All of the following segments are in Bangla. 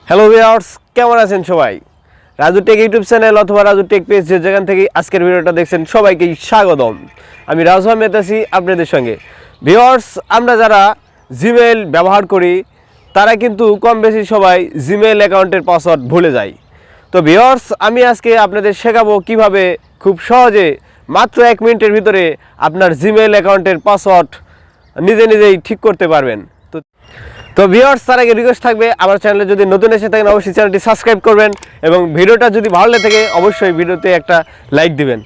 হ্যালো ভিউয়ার্স, কেমন আছেন সবাই? রাজু টেক ইউটিউব চ্যানেল অথবা রাজু টেক পেজ যেখান থেকে আজকের ভিডিওটা দেখছেন সবাইকেই স্বাগতম। আমি রাজু আহমেদ আছি আপনাদের সঙ্গে। ভিউয়ার্স, আমরা যারা জিমেইল ব্যবহার করি তারা কিন্তু কম বেশি সবাই জিমেইল অ্যাকাউন্টের পাসওয়ার্ড ভুলে যায়। তো ভিউয়ার্স, আমি আজকে আপনাদের শেখাবো কিভাবে খুব সহজে মাত্র 1 মিনিটের ভিতরে আপনার জিমেইল অ্যাকাউন্টের পাসওয়ার্ড নিজেই ঠিক করতে পারবেন। তো ভিউয়ার্স, তার আগে রিকোয়েস্ট থাকবে আমার চ্যানেলে যদি নতুন এসে থাকেন অবশ্যই চ্যানেলটি সাবস্ক্রাইব করবেন এবং ভিডিওটা যদি ভালো লেগে থাকে অবশ্যই ভিডিওতে একটা লাইক দিবেন।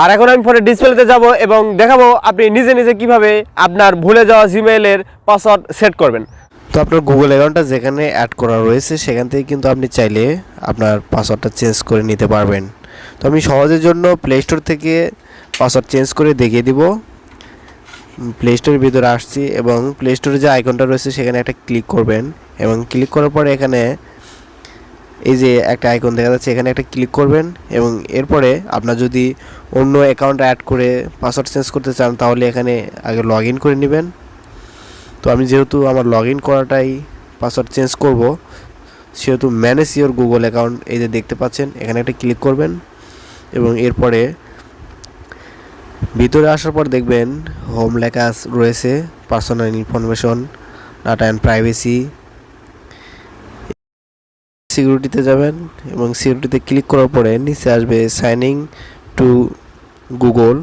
আর এখন আমি ফোনের ডিসপ্লেতে যাব এবং দেখাবো আপনি নিজে কিভাবে আপনার ভুলে যাওয়া জিমেইলের পাসওয়ার্ড সেট করবেন। তো আপনার গুগল অ্যাকাউন্টটা যেখানে অ্যাড করা রয়েছে সেখান থেকে কিন্তু আপনি চাইলে আপনার পাসওয়ার্ডটা চেঞ্জ করে নিতে পারবেন। তো আমি সহজের জন্য প্লে স্টোর থেকে পাসওয়ার্ড চেঞ্জ করে দেখিয়ে দিব। প্লে স্টোরের ভিতরে আসছি এবং প্লে স্টোরে যে আইকনটা রয়েছে সেখানে একটা ক্লিক করবেন এবং ক্লিক করার পরে এখানে এই যে একটা আইকন দেখা যাচ্ছে এখানে একটা ক্লিক করবেন এবং এরপরে আপনার যদি অন্য অ্যাকাউন্ট অ্যাড করে পাসওয়ার্ড চেঞ্জ করতে চান তাহলে এখানে আগে লগ ইন করে নেবেন। তো আমি যেহেতু আমার লগ ইন করাটাই পাসওয়ার্ড চেঞ্জ করব সেহেতু ম্যানেজ ইওর গুগল অ্যাকাউন্ট এই যে দেখতে পাচ্ছেন এখানে একটা ক্লিক করবেন এবং এরপরে ভিতরে আসার পর দেখবেন হোম লেখা রয়েছে, personal information, data and privacy. সিকিউরিটিতে যাবেন এবং সিকিউরিটিতে ক্লিক করার পরে নিচে আসবে সাইন ইন টু গুগল,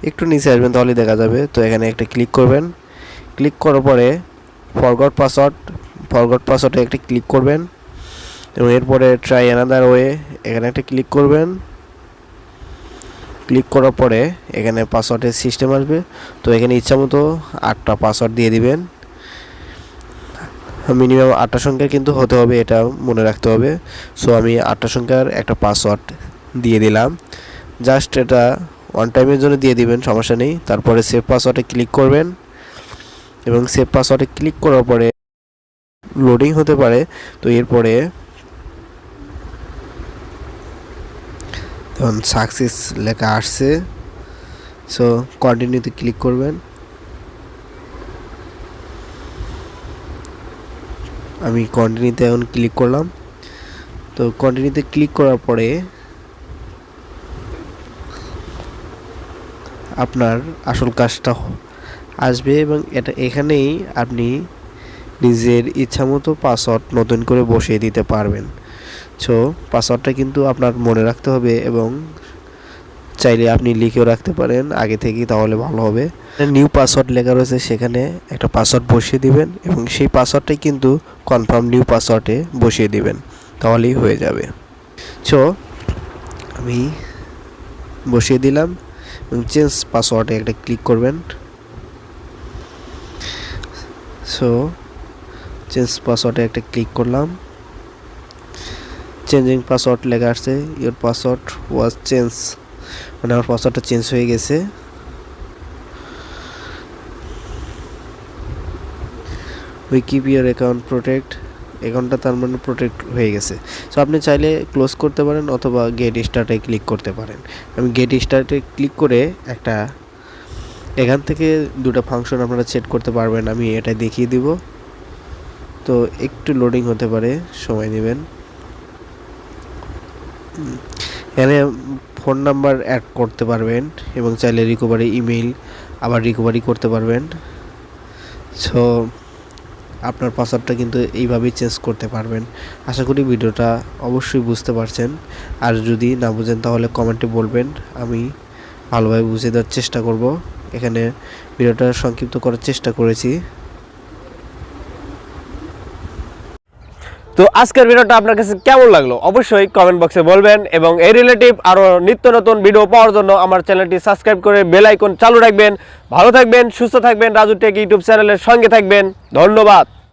একটু নিচে আসবেন তাহলে দেখা যাবে। তো এখানে একটা ক্লিক করবেন, ক্লিক করার পরে ফরগট পাসওয়ার্ডে একটা ক্লিক করবেন এবং এরপরে ট্রাই অ্যানাদার ওয়ে এখানে একটা ক্লিক করবেন। ক্লিক করার পরে এখানে পাসওয়ার্ডের সিস্টেম আসবে। তো এখানে ইচ্ছামতো 8টা পাসওয়ার্ড দিয়ে দিবেন। মিনিমাম 8টা সংখ্যা কিন্তু হতে হবে, এটা মনে রাখতে হবে। সো আমি 8টা সংখ্যার একটা পাসওয়ার্ড দিয়ে দিলাম। জাস্ট এটা ওয়ান টাইমের জন্য দিয়ে দিবেন, সমস্যা নেই। তারপরে সেভ পাসওয়ার্ডে ক্লিক করবেন এবং সেভ পাসওয়ার্ডে ক্লিক করার পরে লোডিং হতে পারে। তো এরপরে তখন সাকসেস লেখা আসছে, সো কন্টিনিউতে ক্লিক করবেন। আমি কন্টিনিউতে এখন ক্লিক করলাম। তো কন্টিনিউতে ক্লিক করার পরে আপনার আসল কাজটা আসবে এবং এখানেই আপনি নিজের ইচ্ছামতো পাসওয়ার্ড নতুন করে বসিয়ে দিতে পারবেন। সো পাসওয়ার্ডটা কিন্তু আপনার মনে রাখতে হবে এবং চাইলে আপনি লিখেও রাখতে পারেন আগে থেকেই, তাহলে ভালো হবে। নিউ পাসওয়ার্ড লেখা রয়েছে সেখানে একটা পাসওয়ার্ড বসিয়ে দিবেন এবং সেই পাসওয়ার্ডটাই কিন্তু কনফার্ম নিউ পাসওয়ার্ডে বসিয়ে দিবেন, তাহলেই হয়ে যাবে। সো আমি বসিয়ে দিলাম এবং চেঞ্জ পাসওয়ার্ডে একটা ক্লিক করবেন। সো চেঞ্জ পাসওয়ার্ডে একটা ক্লিক করলাম। চেঞ্জিং পাসওয়ার্ড লেখা আসছে, ইওর পাসওয়ার্ড ওয়াজ চেঞ্জ, মানে আমার পাসওয়ার্ডটা চেঞ্জ হয়ে গেছে। We keep your account protect, অ্যাকাউন্টটা তার মানে প্রোটেক্ট হয়ে গেছে। সো আপনি চাইলে ক্লোজ করতে পারেন অথবা গেট স্টার্টে ক্লিক করতে পারেন। আমি গেট স্টার্টে ক্লিক করে একটা এখান থেকে দুটো ফাংশন আপনারা সেট করতে পারবেন, আমি এটা দেখিয়ে দিব। তো একটু লোডিং হতে পারে, সময় নেবেন। এখানে ফোন নাম্বার অ্যাড করতে পারবেন এবং চাইলে রিকভারি ইমেইল আবার রিকভারি করতে পারবেন। সো আপনার পাসওয়ার্ডটা কিন্তু এইভাবেই চেঞ্জ করতে পারবেন। আশা করি ভিডিওটা অবশ্যই বুঝতে পারছেন। আর যদি না বুঝেন তাহলে কমেন্টে বলবেন, আমি ভালোভাবে বুঝিয়ে দেওয়ার চেষ্টা করব। এখানে ভিডিওটা সংক্ষিপ্ত করার চেষ্টা করেছি। তো আজকের ভিডিওটা আপনার কাছে কেমন লাগলো অবশ্যই কমেন্ট বক্সে বলবেন এবং এই রিলেটিভ আরও নিত্য নতুন ভিডিও পাওয়ার জন্য আমার চ্যানেলটি সাবস্ক্রাইব করে বেল আইকন চালু রাখবেন। ভালো থাকবেন, সুস্থ থাকবেন, রাজু টেক ইউটিউব চ্যানেলের সঙ্গে থাকবেন। ধন্যবাদ।